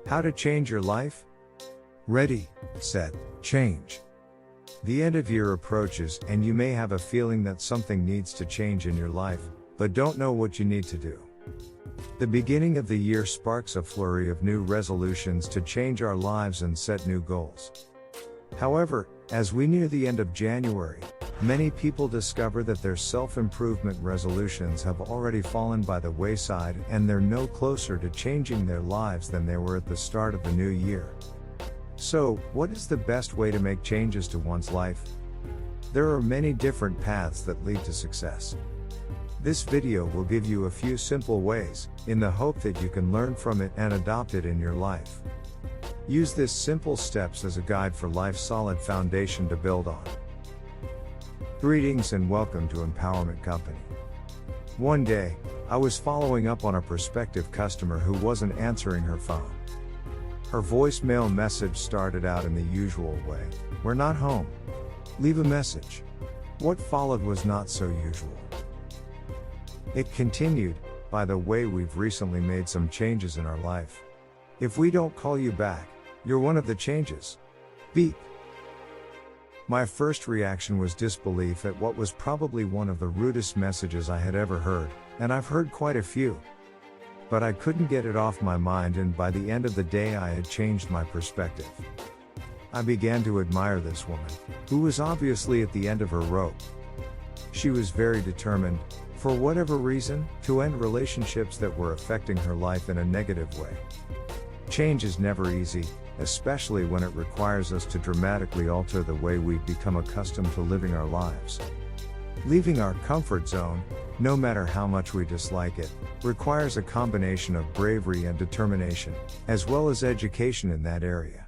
How to change your life? Ready, set, change. The end of year approaches and you may have a feeling that something needs to change in your life, but don't know what you need to do. The beginning of the year sparks a flurry of new resolutions to change our lives and set new goals. However, as we near the end of January, many people discover that their self-improvement resolutions have already fallen by the wayside and they're no closer to changing their lives than they were at the start of the new year. So, what is the best way to make changes to one's life? There are many different paths that lead to success. This video will give you a few simple ways, in the hope that you can learn from it and adopt it in your life. Use these simple steps as a guide for life's solid foundation to build on. Greetings and welcome to Empowerment Company. One day, I was following up on a prospective customer who wasn't answering her phone. Her voicemail message started out in the usual way, "We're not home. Leave a message." What followed was not so usual. It continued, "By the way, we've recently made some changes in our life. If we don't call you back, you're one of the changes. Beep." My first reaction was disbelief at what was probably one of the rudest messages I had ever heard, and I've heard quite a few. But I couldn't get it off my mind, and by the end of the day I had changed my perspective. I began to admire this woman, who was obviously at the end of her rope. She was very determined, for whatever reason, to end relationships that were affecting her life in a negative way. Change is never easy, especially when it requires us to dramatically alter the way we've become accustomed to living our lives. Leaving our comfort zone, no matter how much we dislike it, requires a combination of bravery and determination, as well as education in that area.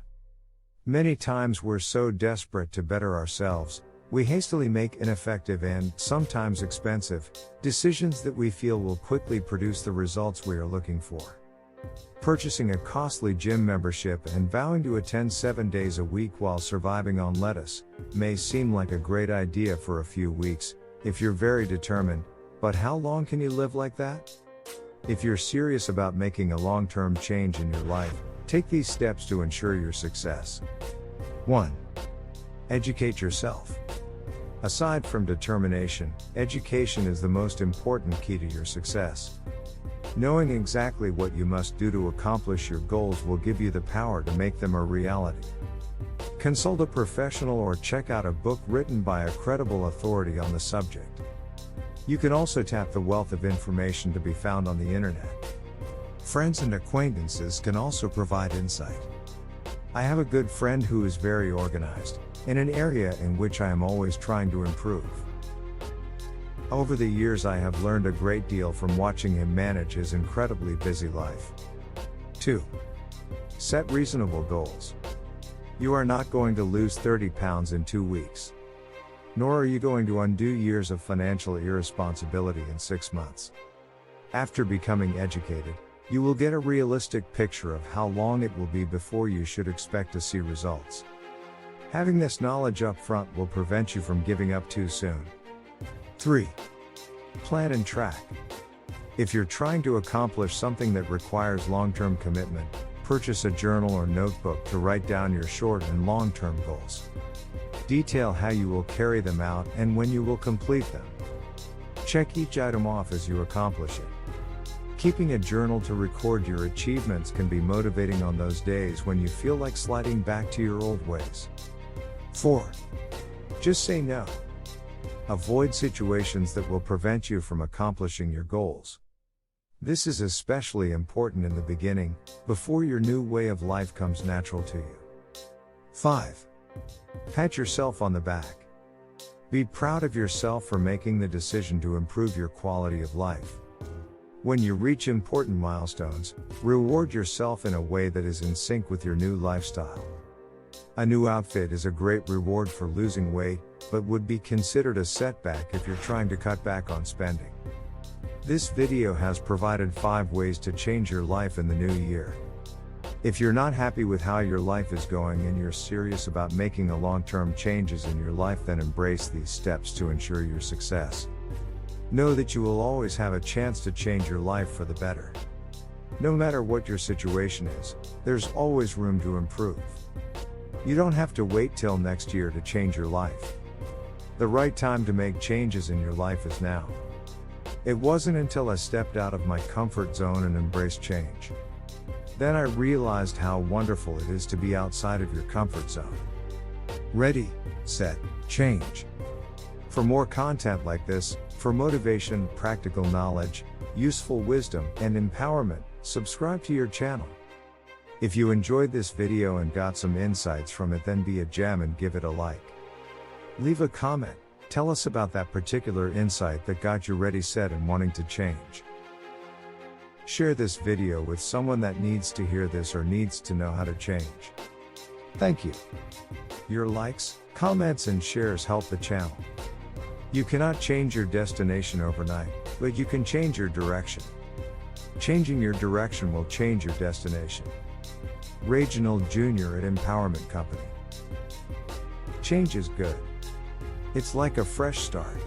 Many times we're so desperate to better ourselves, we hastily make ineffective and, sometimes expensive, decisions that we feel will quickly produce the results we are looking for. Purchasing a costly gym membership and vowing to attend 7 days a week while surviving on lettuce may seem like a great idea for a few weeks, if you're very determined, but how long can you live like that? If you're serious about making a long-term change in your life, take these steps to ensure your success. 1. Educate yourself. Aside from determination, education is the most important key to your success. Knowing exactly what you must do to accomplish your goals will give you the power to make them a reality. Consult a professional or check out a book written by a credible authority on the subject. You can also tap the wealth of information to be found on the internet. Friends and acquaintances can also provide insight. I have a good friend who is very organized, in an area in which I am always trying to improve. Over the years I have learned a great deal from watching him manage his incredibly busy life. 2. Set reasonable goals. You are not going to lose 30 pounds in 2 weeks. Nor are you going to undo years of financial irresponsibility in 6 months. After becoming educated, you will get a realistic picture of how long it will be before you should expect to see results. Having this knowledge up front will prevent you from giving up too soon. 3. Plan and track. If you're trying to accomplish something that requires long-term commitment, purchase a journal or notebook to write down your short and long-term goals. Detail how you will carry them out and when you will complete them. Check each item off as you accomplish it. Keeping a journal to record your achievements can be motivating on those days when you feel like sliding back to your old ways. 4. Just say no. Avoid situations that will prevent you from accomplishing your goals. This is especially important in the beginning, before your new way of life comes natural to you. 5. Pat yourself on the back. Be proud of yourself for making the decision to improve your quality of life. When you reach important milestones, reward yourself in a way that is in sync with your new lifestyle. A new outfit is a great reward for losing weight, but would be considered a setback if you're trying to cut back on spending. This video has provided 5 ways to change your life in the new year. If you're not happy with how your life is going and you're serious about making a long-term changes in your life, then embrace these steps to ensure your success. Know that you will always have a chance to change your life for the better. No matter what your situation is, there's always room to improve. You don't have to wait till next year to change your life. The right time to make changes in your life is now. It wasn't until I stepped out of my comfort zone and embraced change. Then I realized how wonderful it is to be outside of your comfort zone. Ready, set, change. For more content like this, for motivation, practical knowledge, useful wisdom, and empowerment, subscribe to your channel. If you enjoyed this video and got some insights from it, then be a gem and give it a like. Leave a comment, tell us about that particular insight that got you ready, set, and wanting to change. Share this video with someone that needs to hear this or needs to know how to change. Thank you. Your likes, comments, and shares help the channel. You cannot change your destination overnight, but you can change your direction. Changing your direction will change your destination. Reginald Jr. at Empowerment Company. Change is good. It's like a fresh start.